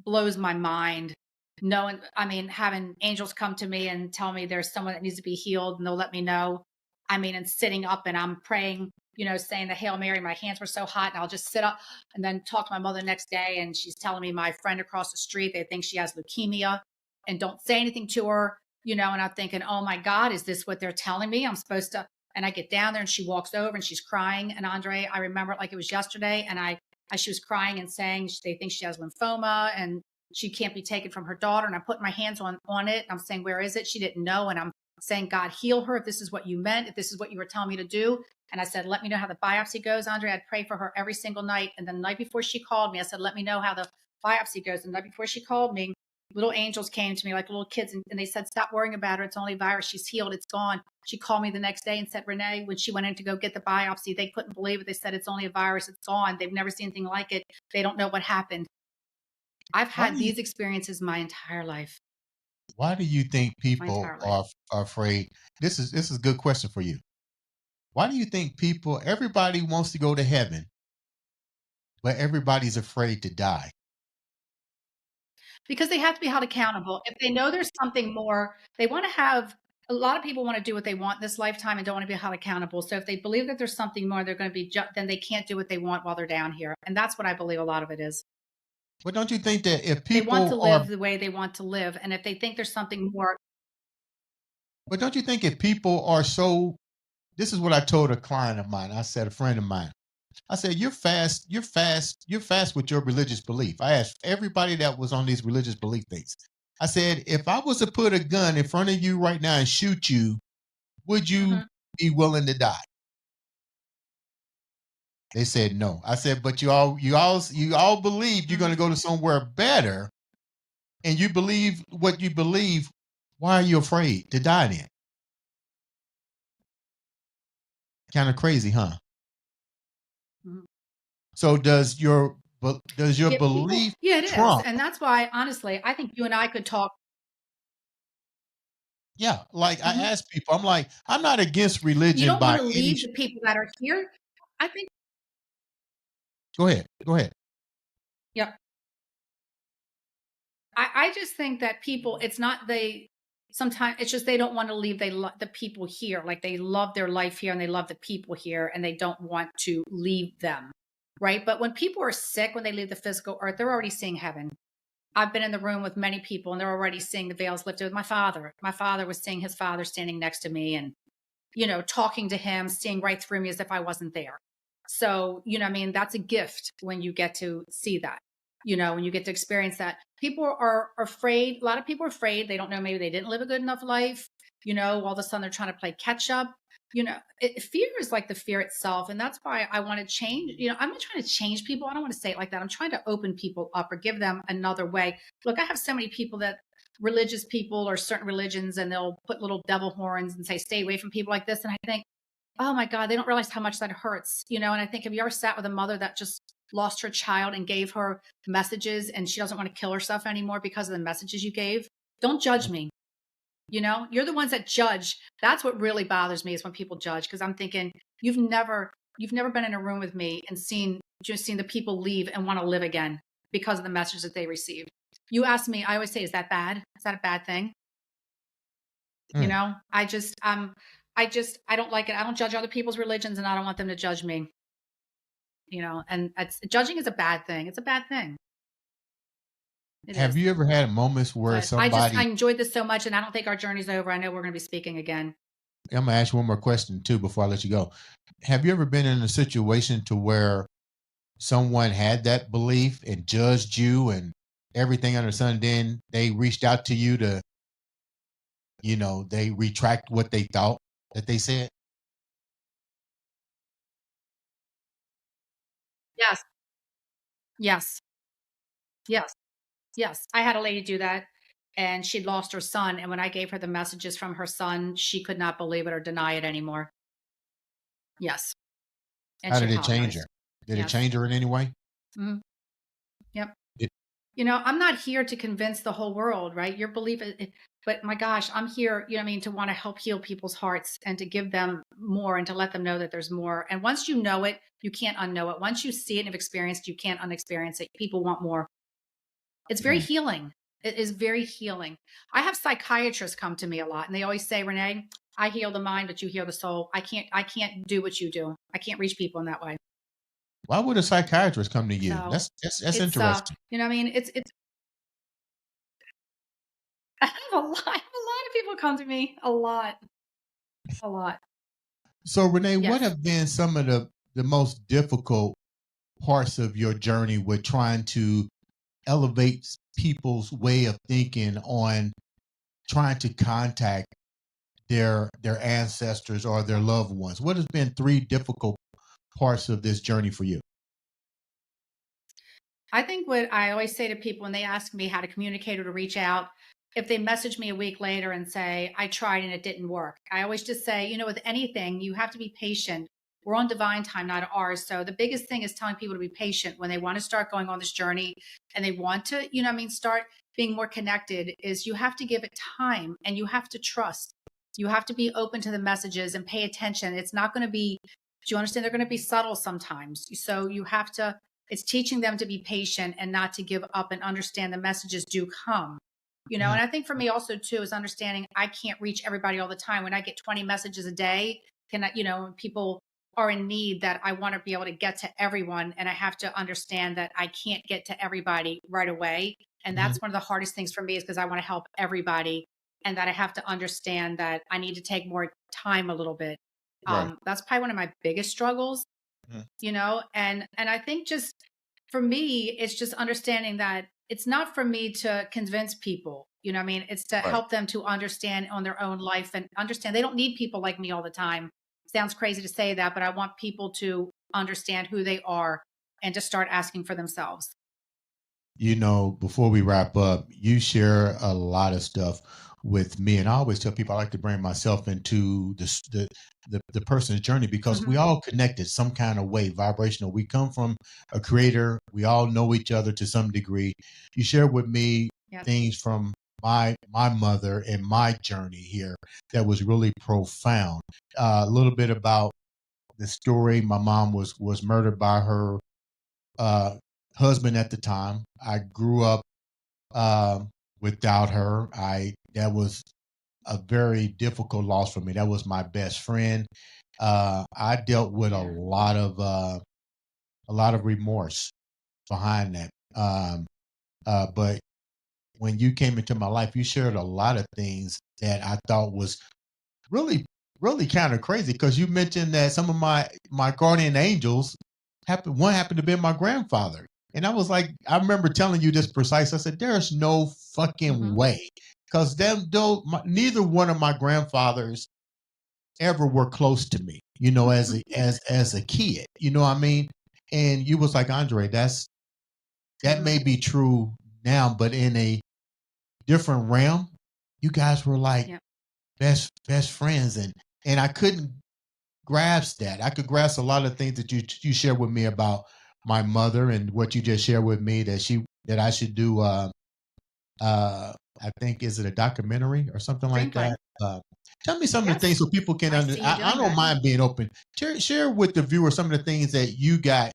[SPEAKER 2] blows my mind. Knowing, I mean, having angels come to me and tell me there's someone that needs to be healed and they'll let me know. I mean, and sitting up and I'm praying, saying the Hail Mary, my hands were so hot, and I'll just sit up and then talk to my mother the next day. And she's telling me my friend across the street, they think she has leukemia, and don't say anything to her, and I'm thinking, oh my God, is this what they're telling me? I'm supposed to, and I get down there and she walks over and she's crying. And Andre, I remember it like it was yesterday. And she was crying and saying they think she has lymphoma and she can't be taken from her daughter. And I put my hands on it. And I'm saying, where is it? She didn't know. And I'm saying, God, heal her if this is what you meant, if this is what you were telling me to do. And I said, let me know how the biopsy goes, Andre. I'd pray for her every single night. And then the night before she called me, I said, let me know how the biopsy goes. And the night before she called me, little angels came to me like little kids, and they said, stop worrying about her. It's only a virus. She's healed. It's gone. She called me the next day and said, Renee, when she went in to go get the biopsy, they couldn't believe it. They said, it's only a virus. It's gone. They've never seen anything like it. They don't know what happened. I've
[SPEAKER 1] Why
[SPEAKER 2] had
[SPEAKER 1] do you
[SPEAKER 2] these experiences my entire life.
[SPEAKER 1] why do you think
[SPEAKER 2] My
[SPEAKER 1] people
[SPEAKER 2] entire life.
[SPEAKER 1] are afraid? This is a good question for you. Why do you think everybody wants to go to heaven, but everybody's afraid to die?
[SPEAKER 2] Because they have to be held accountable. If they know there's something more, they want to have, a lot of people want to do what they want this lifetime and don't want to be held accountable. So if they believe that there's something more, they're going to be, then they can't do what they want while they're down here. And that's what I believe a lot of it is.
[SPEAKER 1] But don't you think that if
[SPEAKER 2] They want to
[SPEAKER 1] people are
[SPEAKER 2] live the way they want to live. And if they think there's something more,
[SPEAKER 1] But don't you think if people are so, this is what I told a client of mine. I said, a friend of mine, I said, you're fast with your religious belief. I asked everybody that was on these religious belief things. I said, if I was to put a gun in front of you right now and shoot you, would you
[SPEAKER 2] Hmm.
[SPEAKER 1] be willing to die? They said no. I said, but you all believe you're going to
[SPEAKER 2] Hmm.
[SPEAKER 1] go to somewhere better, and you believe what you believe. Why are you afraid to die then? Kind of crazy, huh?
[SPEAKER 2] Hmm.
[SPEAKER 1] So does your
[SPEAKER 2] Yeah, people.
[SPEAKER 1] belief
[SPEAKER 2] Yeah, it is,
[SPEAKER 1] trump?
[SPEAKER 2] and that's why, honestly, I think you and I could talk.
[SPEAKER 1] Yeah, like I
[SPEAKER 2] Mhm.
[SPEAKER 1] ask people, I'm like, I'm not against
[SPEAKER 2] You
[SPEAKER 1] religion
[SPEAKER 2] don't
[SPEAKER 1] by
[SPEAKER 2] want to
[SPEAKER 1] any.
[SPEAKER 2] leave the people that are here. I think.
[SPEAKER 1] Go ahead, go ahead.
[SPEAKER 2] Yeah. I just think that people, it's not they. Sometimes it's just they don't want to leave. They love the people here, like they love their life here, and they love the people here, and they don't want to leave them, right? But when people are sick, when they leave the physical earth, they're already seeing heaven. I've been in the room with many people, and they're already seeing the veils lifted. With my father, my father was seeing his father standing next to me, and talking to him, seeing right through me as if I wasn't there. So, I mean, that's a gift when you get to see that, when you get to experience that. People are afraid. A lot of people are afraid. They don't know, maybe they didn't live a good enough life. All of a sudden they're trying to play catch up. Fear is like the fear itself. And that's why I want to change. I'm not trying to change people. I don't want to say it like that. I'm trying to open people up or give them another way. Look, I have so many people that religious people or certain religions, and they'll put little devil horns and say, stay away from people like this. And I think, oh my God, they don't realize how much that hurts. And I think, have you ever sat with a mother that just lost her child and gave her messages, and she doesn't want to kill herself anymore because of the messages you gave? Don't judge me. You're the ones that judge. That's what really bothers me, is when people judge, because I'm thinking, you've never been in a room with me and seen the people leave and want to live again because of the message that they received. You ask me, I always say, is that bad? Is that a bad thing?
[SPEAKER 1] Mm.
[SPEAKER 2] I don't like it. I don't judge other people's religions, and I don't want them to judge me. And judging is a bad thing. It's a bad thing. It
[SPEAKER 1] Have
[SPEAKER 2] is.
[SPEAKER 1] you ever had moments where
[SPEAKER 2] But I
[SPEAKER 1] somebody?
[SPEAKER 2] enjoyed this so much, and I don't think our journey's over. I know we're going to be speaking again.
[SPEAKER 1] I'm gonna ask you one more question too before I let you go. Have you ever been in a situation to where someone had that belief and judged you and everything under the sun, then they reached out to you to, they retract what they thought that they said?
[SPEAKER 2] Yes. Yes. Yes. Yes. I had a lady do that, and she'd lost her son. And when I gave her the messages from her son, she could not believe it or deny it anymore. Yes. And
[SPEAKER 1] How
[SPEAKER 2] she
[SPEAKER 1] did it change
[SPEAKER 2] apologized.
[SPEAKER 1] her? Did it
[SPEAKER 2] Yes.
[SPEAKER 1] change her in any way?
[SPEAKER 2] Mhm. Yep.
[SPEAKER 1] It,
[SPEAKER 2] I'm not here to convince the whole world, right? Your belief, but my gosh, I'm here, what I mean, to want to help heal people's hearts and to give them more and to let them know that there's more. And once you know it, you can't unknow it. Once you see it and have experienced, you can't unexperience it. People want more. It's very
[SPEAKER 1] mm.
[SPEAKER 2] healing. It is very healing. I have psychiatrists come to me a lot, and they always say, Renee, I heal the mind, but you heal the soul. I can't do what you do. I can't reach people in that way.
[SPEAKER 1] Why would a psychiatrist come to you?
[SPEAKER 2] So
[SPEAKER 1] That's
[SPEAKER 2] it's
[SPEAKER 1] interesting.
[SPEAKER 2] what I mean, it's I have a lot. A lot of people come to me. A lot. A lot.
[SPEAKER 1] So Renee, what
[SPEAKER 2] Yes.
[SPEAKER 1] have been some of the most difficult parts of your journey with trying to elevate people's way of thinking on trying to contact their ancestors or their loved ones? What has been three difficult parts of this journey for you?
[SPEAKER 2] I think what I always say to people when they ask me how to communicate or to reach out, if they message me a week later and say, I tried and it didn't work, I always just say, with anything, you have to be patient. We're on divine time, not ours. So the biggest thing is telling people to be patient when they want to start going on this journey and they want to, start being more connected, is you have to give it time and you have to trust. You have to be open to the messages and pay attention. It's not going to be, do you understand? They're going to be subtle sometimes. So you have to, it's teaching them to be patient and not to give up and understand the messages do come.
[SPEAKER 1] Mhm.
[SPEAKER 2] And I think for me also too is understanding I can't reach everybody all the time. When I get 20 messages a day, can I, when people are in need, that I want to be able to get to everyone. And I have to understand that I can't get to everybody right away. And
[SPEAKER 1] Mhm.
[SPEAKER 2] that's one of the hardest things for me, is because I want to help everybody. and that I have to understand that I need to take more time a little bit.
[SPEAKER 1] Right.
[SPEAKER 2] That's probably one of my biggest struggles,
[SPEAKER 1] Mhm.
[SPEAKER 2] and I think just for me, it's just understanding that it's not for me to convince people. You know what I mean? It's to
[SPEAKER 1] Right.
[SPEAKER 2] help them to understand on their own life and understand they don't need people like me all the time. Sounds crazy to say that, but I want people to understand who they are and to start asking for themselves.
[SPEAKER 1] Before we wrap up, you share a lot of stuff with me, and I always tell people I like to bring myself into the person's journey because we
[SPEAKER 2] Hmm.
[SPEAKER 1] all connected some kind of way, vibrational. We come from a creator. We all know each other to some degree. You share with me
[SPEAKER 2] Yes.
[SPEAKER 1] things from my mother and my journey here that was really profound. A little bit about the story. My mom was murdered by her uh, husband at the time. I grew up without her. I That was a very difficult loss for me. That was my best friend. I dealt with
[SPEAKER 2] Yeah.
[SPEAKER 1] a lot of remorse behind that. But when you came into my life, you shared a lot of things that I thought was really, really kind of crazy because you mentioned that some of my guardian angels happened to be my grandfather. And I was like, I remember telling you this precise. I said, there's no fucking
[SPEAKER 2] Hmm.
[SPEAKER 1] way. Because neither one of my grandfathers ever were close to me, as a kid. You know what I mean? And you was like, Andre, that
[SPEAKER 2] Hmm.
[SPEAKER 1] may be true now, but in a different realm, you guys were like
[SPEAKER 2] Yeah.
[SPEAKER 1] best friends, and I couldn't grasp that. I could grasp a lot of things that you share with me about my mother and what you just shared with me that I should do. I think, is it a documentary or something like
[SPEAKER 2] Screenplay.
[SPEAKER 1] that? Tell me some of the things
[SPEAKER 2] Yes.
[SPEAKER 1] so people can
[SPEAKER 2] I see you
[SPEAKER 1] I
[SPEAKER 2] doing
[SPEAKER 1] don't
[SPEAKER 2] that.
[SPEAKER 1] mind being open. Share with the viewer some of the things that you got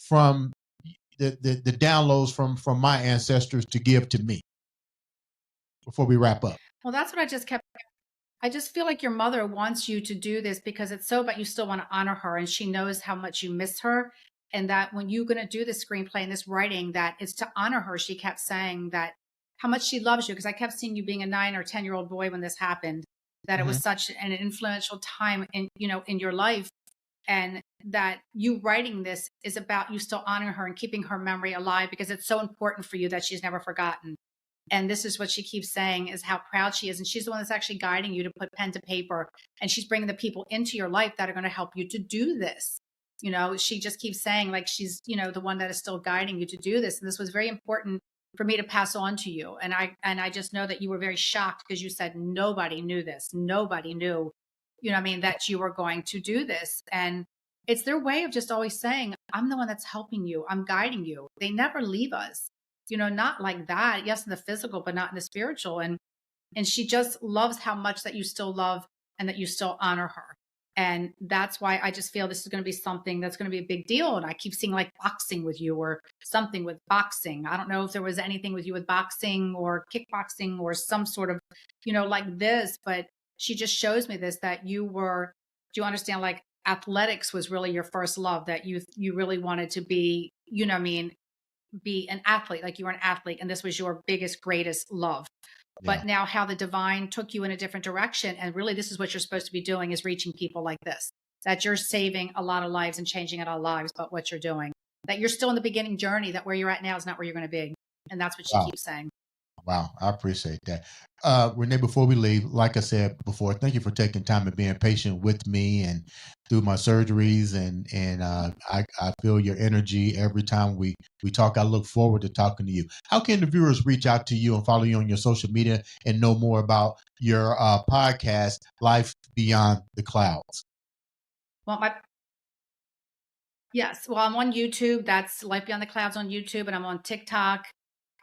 [SPEAKER 1] from the downloads from my ancestors to give to me before we wrap up.
[SPEAKER 2] Well, that's what I just kept. I just feel like your mother wants you to do this because it's so, but you still want to honor her and she knows how much you miss her. And that when you're going to do this screenplay and this writing, that it's to honor her. She kept saying that how much she loves you. Because I kept seeing you being a 9 or 10-year-old boy when this happened, that it
[SPEAKER 1] Hmm.
[SPEAKER 2] was such an influential time in your life. And that you writing this is about you still honoring her and keeping her memory alive because it's so important for you that she's never forgotten. And this is what she keeps saying is how proud she is. And she's the one that's actually guiding you to put pen to paper. And she's bringing the people into your life that are going to help you to do this. She just keeps saying like she's, the one that is still guiding you to do this. And this was very important for me to pass on to you. And I just know that you were very shocked because you said nobody knew this. Nobody knew, what I mean, that you were going to do this. And it's their way of just always saying, I'm the one that's helping you. I'm guiding you. They never leave us, not like that. Yes, in the physical, but not in the spiritual. And she just loves how much that you still love and that you still honor her. And that's why I just feel this is going to be something that's going to be a big deal. And I keep seeing like boxing with you or something with boxing. I don't know if there was anything with you with boxing or kickboxing or some sort of, like this, but she just shows me this that do you understand, like athletics was really your first love, that you really wanted to be, what I mean, be an athlete, like you were an athlete, and this was your biggest, greatest love.
[SPEAKER 1] Yeah.
[SPEAKER 2] But now, how the divine took you in a different direction, and really, this is what you're supposed to be doing: is reaching people like this. That you're saving a lot of lives and changing a lot of lives. But what you're doing, that you're still in the beginning journey. That where you're at now is not where you're going to be, and that's what she
[SPEAKER 1] Wow.
[SPEAKER 2] keeps saying.
[SPEAKER 1] Wow, I appreciate that. Renee, before we leave, like I said before, thank you for taking time and being patient with me and through my surgeries. And I feel your energy every time we talk. I look forward to talking to you. How can the viewers reach out to you and follow you on your social media and know more about your podcast, Life Beyond the Clouds?
[SPEAKER 2] Well, yes, well, I'm on YouTube. That's Life Beyond the Clouds on YouTube, and I'm on TikTok.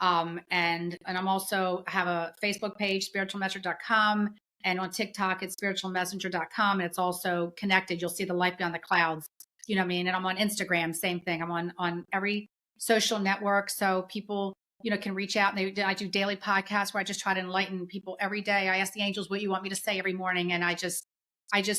[SPEAKER 2] And I'm also have a Facebook page, spiritualmessenger.com, and on TikTok it's spiritualmessenger.com, and it's also connected. You'll see the Life Beyond the Clouds. You know what I mean? And I'm on Instagram, same thing. I'm on every social network, so people can reach out. And I do daily podcasts where I just try to enlighten people every day. I ask the angels what you want me to say every morning, and I just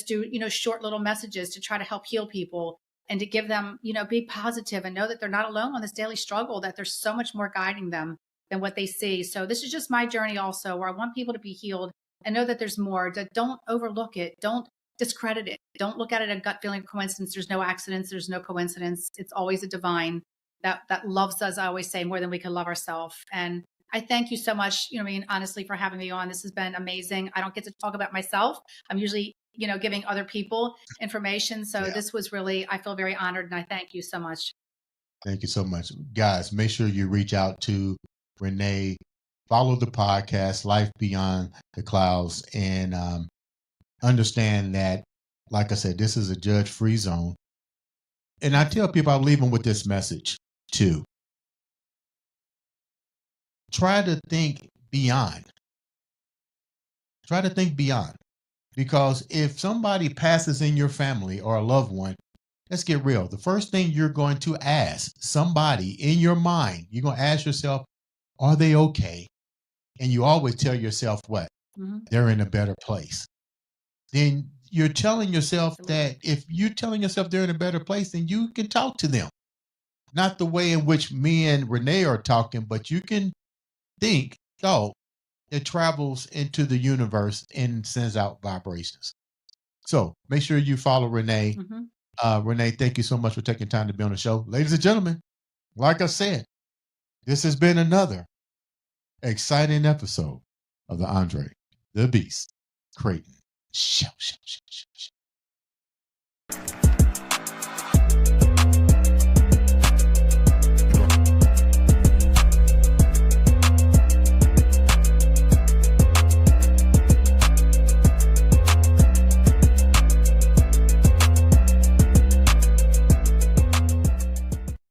[SPEAKER 2] do short little messages to try to help heal people and to give them be positive and know that they're not alone on this daily struggle, that there's so much more guiding them. than what they see. So this is just my journey also, where I want people to be healed and know that there's more. That don't overlook it. Don't discredit it. Don't look at it a gut feeling coincidence. There's no accidents. There's no coincidence. It's always a divine that loves us, I always say, more than we can love ourselves. And I thank you so much, honestly, for having me on. This has been amazing. I don't get to talk about myself. I'm usually, giving other people information. So this was really, I feel very honored, and I thank you so much.
[SPEAKER 1] Thank you so much. Guys, make sure you reach out to Renee, follow the podcast, Life Beyond the Clouds, and understand that, like I said, this is a judge-free zone. And I tell people, I leave them with this message too. Try to think beyond. Try to think beyond. Because if somebody passes in your family or a loved one, let's get real. The first thing you're going to ask somebody in your mind, you're going to ask yourself, are they okay? And you always tell yourself what?
[SPEAKER 2] Mm-hmm.
[SPEAKER 1] They're in a better place. Then you're telling yourself
[SPEAKER 2] Absolutely.
[SPEAKER 1] that if you're telling yourself they're in a better place, then you can talk to them. Not the way in which me and Renee are talking, but you can think, oh, it travels into the universe and sends out vibrations. So make sure you follow Renee.
[SPEAKER 2] Mm-hmm.
[SPEAKER 1] Renee, thank you so much for taking time to be on the show. Ladies and gentlemen, like I said, this has been another exciting episode of the Andre The Beast Crayton Show.